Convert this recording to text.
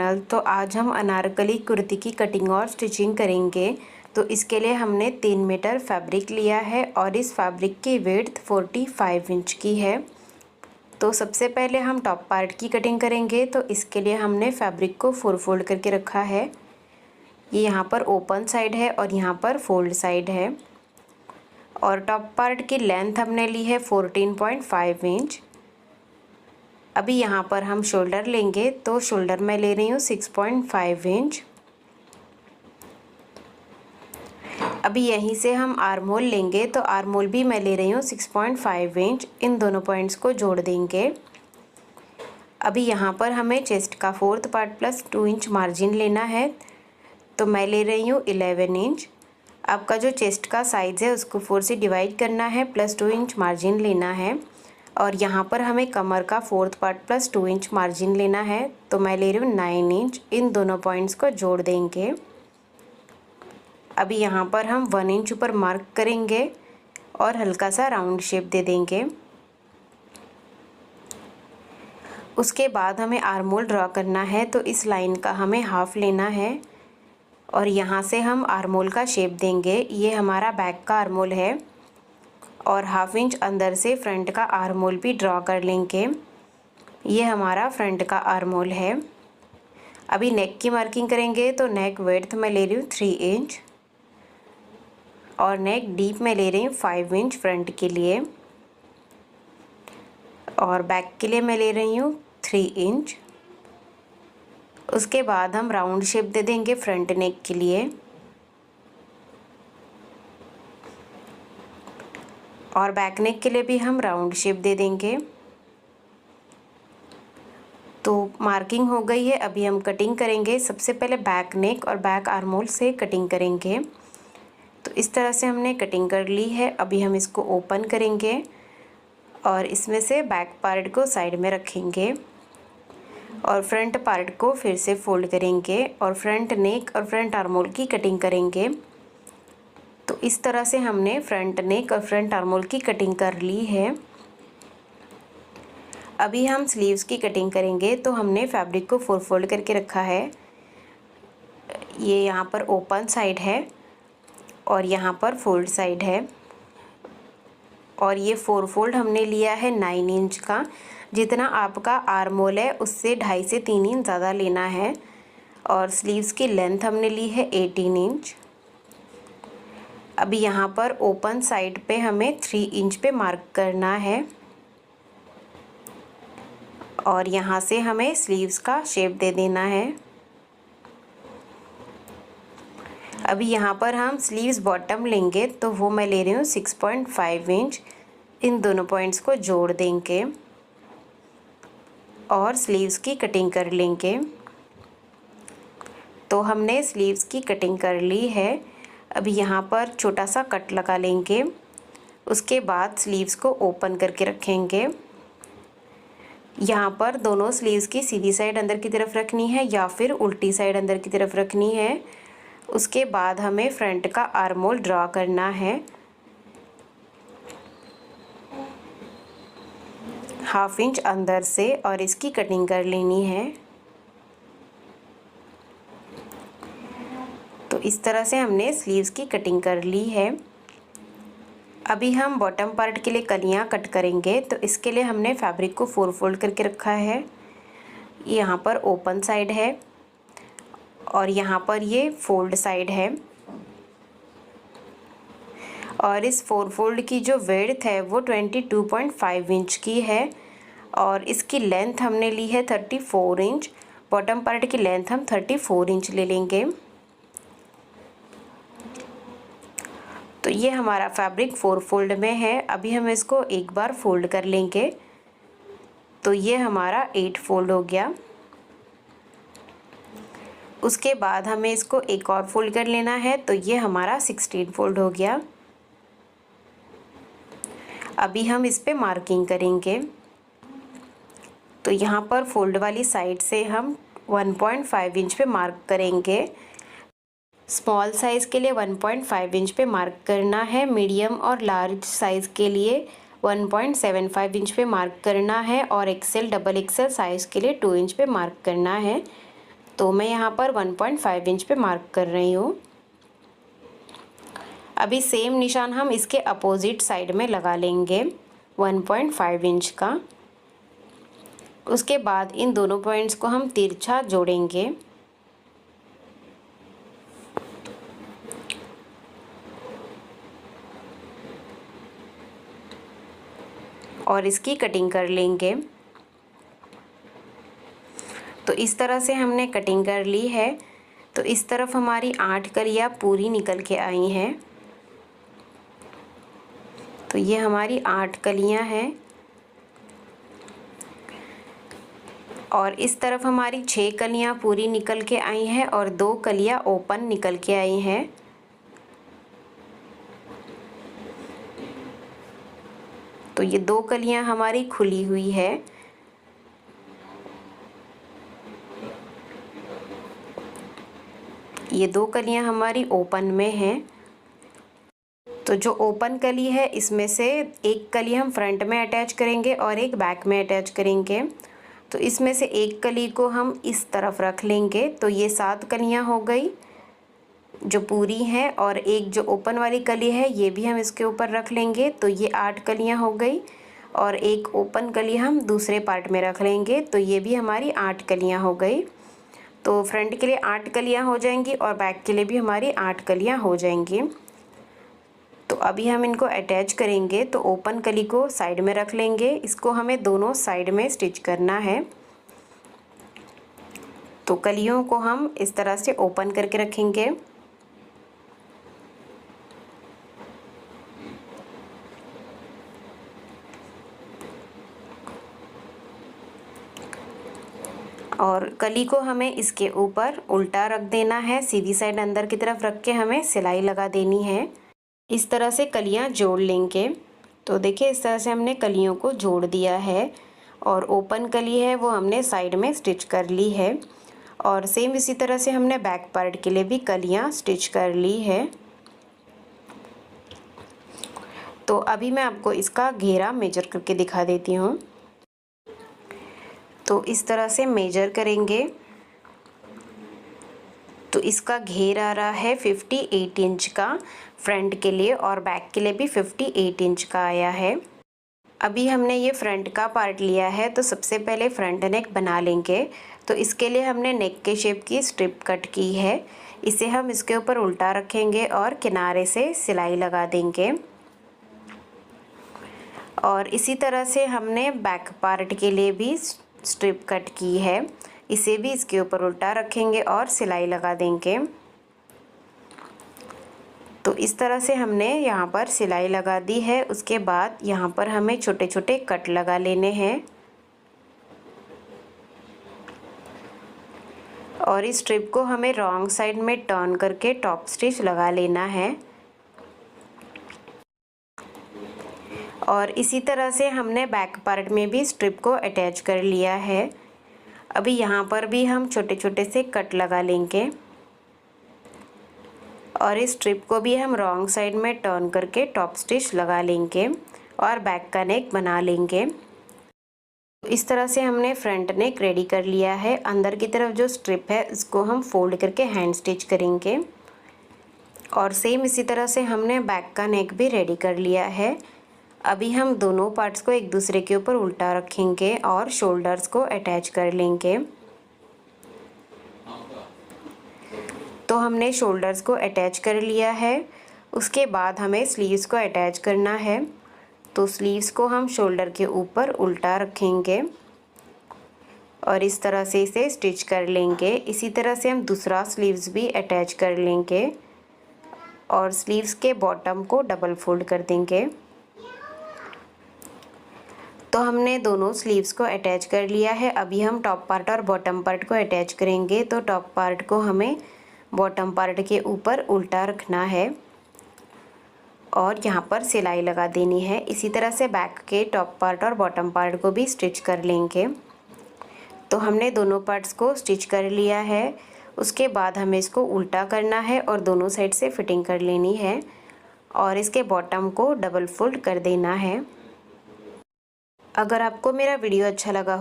तो आज हम अनारकली कुर्ती की कटिंग और स्टिचिंग करेंगे। तो इसके लिए हमने 3 मीटर फैब्रिक लिया है और इस फैब्रिक की विड्थ 45 इंच की है। तो सबसे पहले हम टॉप पार्ट की कटिंग करेंगे। तो इसके लिए हमने फैब्रिक को 4 फोल्ड करके रखा है। ये यहाँ पर ओपन साइड है और यहाँ पर फोल्ड साइड है। और टॉप पार्ट की लेंथ हमने ली है 14.5 इंच। अभी यहाँ पर हम शोल्डर लेंगे, तो शोल्डर मैं ले रही हूँ 6.5 इंच। अभी यहीं से हम आर्म होल लेंगे, तो आर्म होल भी मैं ले रही हूँ 6.5 इंच। इन दोनों पॉइंट्स को जोड़ देंगे। अभी यहाँ पर हमें चेस्ट का 4th part plus 2 inch margin लेना है, तो मैं ले रही हूँ 11 इंच। आपका जो चेस्ट का साइज़ है उसको 4 से डिवाइड करना है, प्लस 2 इंच मार्जिन लेना है। और यहाँ पर हमें कमर का 4th part plus 2 inch margin लेना है, तो मैं ले रही हूँ 9 इंच। इन दोनों पॉइंट्स को जोड़ देंगे। अभी यहाँ पर हम 1 इंच ऊपर मार्क करेंगे और हल्का सा राउंड शेप दे देंगे। उसके बाद हमें आर्म होल ड्रॉ करना है, तो इस लाइन का हमें हाफ लेना है और यहाँ से हम आर्म होल का शेप देंगे। ये हमारा बैक का आर्म होल है और हाफ इंच अंदर से फ्रंट का आर्म होल भी ड्रॉ कर लेंगे। ये हमारा फ्रंट का आर्म होल है। अभी नेक की मार्किंग करेंगे, तो नेक विड्थ मैं ले रही हूँ 3 इंच और नेक डीप में ले रही हूँ 5 इंच फ्रंट के लिए, और बैक के लिए मैं ले रही हूँ 3 इंच। उसके बाद हम राउंड शेप दे देंगे फ्रंट नेक के लिए, और बैक नेक के लिए भी हम राउंड शेप दे देंगे। तो मार्किंग हो गई है। अभी हम कटिंग करेंगे। सबसे पहले बैक नेक और बैक आर्म होल से कटिंग करेंगे। तो इस तरह से हमने कटिंग कर ली है। अभी हम इसको ओपन करेंगे और इसमें से बैक पार्ट को साइड में रखेंगे और फ्रंट पार्ट को फिर से फोल्ड करेंगे और फ्रंट नेक और फ्रंट आर्म होल की कटिंग करेंगे। तो इस तरह से हमने फ्रंट नेक और फ्रंट आर्म होल की कटिंग कर ली है। अभी हम स्लीव्स की कटिंग करेंगे। तो हमने फैब्रिक को 4 फोल्ड करके रखा है। ये यहाँ पर ओपन साइड है और यहाँ पर फोल्ड साइड है, और ये 4 फोल्ड हमने लिया है 9 इंच का। जितना आपका आर्म होल है उससे 2.5 से 3 इंच ज़्यादा लेना है। और स्लीव्स की लेंथ हमने ली है 18 इंच। अभी यहाँ पर ओपन साइड पे हमें 3 इंच पे मार्क करना है और यहाँ से हमें स्लीव्स का शेप दे देना है। अभी यहाँ पर हम स्लीव्स बॉटम लेंगे, तो वो मैं ले रही हूँ 6.5 इंच। इन दोनों पॉइंट्स को जोड़ देंगे और स्लीव्स की कटिंग कर लेंगे। तो हमने स्लीव्स की कटिंग कर ली है। अभी यहाँ पर छोटा सा कट लगा लेंगे। उसके बाद स्लीव्स को ओपन करके रखेंगे। यहाँ पर दोनों स्लीव्स की सीधी साइड अंदर की तरफ रखनी है या फिर उल्टी साइड अंदर की तरफ रखनी है। उसके बाद हमें फ्रंट का आर्म होल ड्रॉ करना है। हाफ इंच अंदर से और इसकी कटिंग कर लेनी है। तो इस तरह से हमने स्लीव्स की कटिंग कर ली है। अभी हम बॉटम पार्ट के लिए कलियां कट करेंगे। तो इसके लिए हमने फैब्रिक को 4 फोल्ड करके रखा है। यहाँ पर ओपन साइड है और यहाँ पर ये फोल्ड साइड है, और इस 4 फोल्ड की जो विड्थ है वो 22.5 इंच की है और इसकी लेंथ हमने ली है 34 इंच। बॉटम पार्ट की लेंथ हम 34 इंच ले लेंगे। तो ये हमारा फैब्रिक 4 फोल्ड में है। अभी हम इसको एक बार फोल्ड कर लेंगे, तो ये हमारा 8 फोल्ड हो गया। उसके बाद हमें इसको एक और फोल्ड कर लेना है, तो ये हमारा 16 फोल्ड हो गया। अभी हम इस पे मार्किंग करेंगे। तो यहाँ पर फोल्ड वाली साइड से हम 1.5 इंच पे मार्क करेंगे। स्मॉल साइज़ के लिए 1.5 इंच पे मार्क करना है। मीडियम और लार्ज साइज़ के लिए 1.75 इंच पे मार्क करना है और एक्सेल डबल एक्सेल साइज़ के लिए 2 इंच पे मार्क करना है। तो मैं यहाँ पर 1.5 इंच पे मार्क कर रही हूँ। अभी सेम निशान हम इसके अपोजिट साइड में लगा लेंगे 1.5 इंच का। उसके बाद इन दोनों पॉइंट्स को हम तिरछा जोड़ेंगे और इसकी कटिंग कर लेंगे। तो इस तरह से हमने कटिंग कर ली है। तो इस तरफ हमारी 8 कलियाँ पूरी निकल के आई हैं। तो ये हमारी 8 कलियाँ हैं और इस तरफ हमारी 6 कलियाँ पूरी निकल के आई हैं और 2 कलियाँ ओपन निकल के आई हैं। तो ये 2 कलियाँ हमारी खुली हुई है। ये 2 कलियाँ हमारी ओपन में हैं। तो जो ओपन कली है इसमें से एक कली हम फ्रंट में अटैच करेंगे और एक बैक में अटैच करेंगे। तो इसमें से एक कली को हम इस तरफ रख लेंगे। तो ये 7 कलियाँ हो गई जो पूरी हैं और एक जो ओपन वाली कली है ये भी हम इसके ऊपर रख लेंगे। तो ये 8 कलियाँ हो गई और एक ओपन कली हम दूसरे पार्ट में रख लेंगे। तो ये भी हमारी 8 कलियाँ हो गई। तो फ्रंट के लिए 8 कलियाँ हो जाएंगी और बैक के लिए भी हमारी 8 कलियाँ हो जाएंगी। तो अभी हम इनको अटैच करेंगे। तो ओपन कली को साइड में रख लेंगे। इसको हमें दोनों साइड में स्टिच करना है। तो कलियों को हम इस तरह से ओपन करके रखेंगे और कली को हमें इसके ऊपर उल्टा रख देना है। सीधी साइड अंदर की तरफ रख के हमें सिलाई लगा देनी है। इस तरह से कलियां जोड़ लेंगे। तो देखिए इस तरह से हमने कलियों को जोड़ दिया है और ओपन कली है वो हमने साइड में स्टिच कर ली है और सेम इसी तरह से हमने बैक पार्ट के लिए भी कलियां स्टिच कर ली है। तो अभी मैं आपको इसका घेरा मेजर करके दिखा देती हूँ। तो इस तरह से मेजर करेंगे। तो इसका घेर आ रहा है 58 इंच का फ्रंट के लिए और बैक के लिए भी 58 इंच का आया है। अभी हमने ये फ्रंट का पार्ट लिया है तो सबसे पहले फ्रंट नेक बना लेंगे। तो इसके लिए हमने नेक के शेप की स्ट्रिप कट की है। इसे हम इसके ऊपर उल्टा रखेंगे और किनारे से सिलाई लगा देंगे। और इसी तरह से हमने बैक पार्ट के लिए भी स्ट्रिप कट की है। इसे भी इसके ऊपर उल्टा रखेंगे और सिलाई लगा देंगे। तो इस तरह से हमने यहाँ पर सिलाई लगा दी है। उसके बाद यहाँ पर हमें छोटे छोटे कट लगा लेने हैं और इस स्ट्रिप को हमें रॉन्ग साइड में टर्न करके टॉप स्टिच लगा लेना है। और इसी तरह से हमने बैक पार्ट में भी स्ट्रिप को अटैच कर लिया है। अभी यहाँ पर भी हम छोटे छोटे से कट लगा लेंगे और इस स्ट्रिप को भी हम रॉन्ग साइड में टर्न करके टॉप स्टिच लगा लेंगे और बैक का नेक बना लेंगे। इस तरह से हमने फ्रंट नेक रेडी कर लिया है। अंदर की तरफ जो स्ट्रिप है इसको हम फोल्ड करके हैंड स्टिच करेंगे और सेम इसी तरह से हमने बैक का नेक भी रेडी कर लिया है। अभी हम दोनों पार्ट्स को एक दूसरे के ऊपर उल्टा रखेंगे और शोल्डर्स को अटैच कर लेंगे। तो हमने शोल्डर्स को अटैच कर लिया है। उसके बाद हमें स्लीव्स को अटैच करना है। तो स्लीव्स को हम शोल्डर के ऊपर उल्टा रखेंगे और इस तरह से इसे स्टिच कर लेंगे। इसी तरह से हम दूसरा स्लीव्स भी अटैच कर लेंगे और स्लीव्स के बॉटम को डबल फोल्ड कर देंगे। तो हमने दोनों स्लीव्स को अटैच कर लिया है। अभी हम टॉप पार्ट और बॉटम पार्ट को अटैच करेंगे। तो टॉप पार्ट को हमें बॉटम पार्ट के ऊपर उल्टा रखना है और यहाँ पर सिलाई लगा देनी है। इसी तरह से बैक के टॉप पार्ट और बॉटम पार्ट को भी स्टिच कर लेंगे। तो हमने दोनों पार्ट्स को स्टिच कर लिया है। उसके बाद हमें इसको उल्टा करना है और दोनों साइड से फिटिंग कर लेनी है और इसके बॉटम को डबल फोल्ड कर देना है। अगर आपको मेरा वीडियो अच्छा लगा हो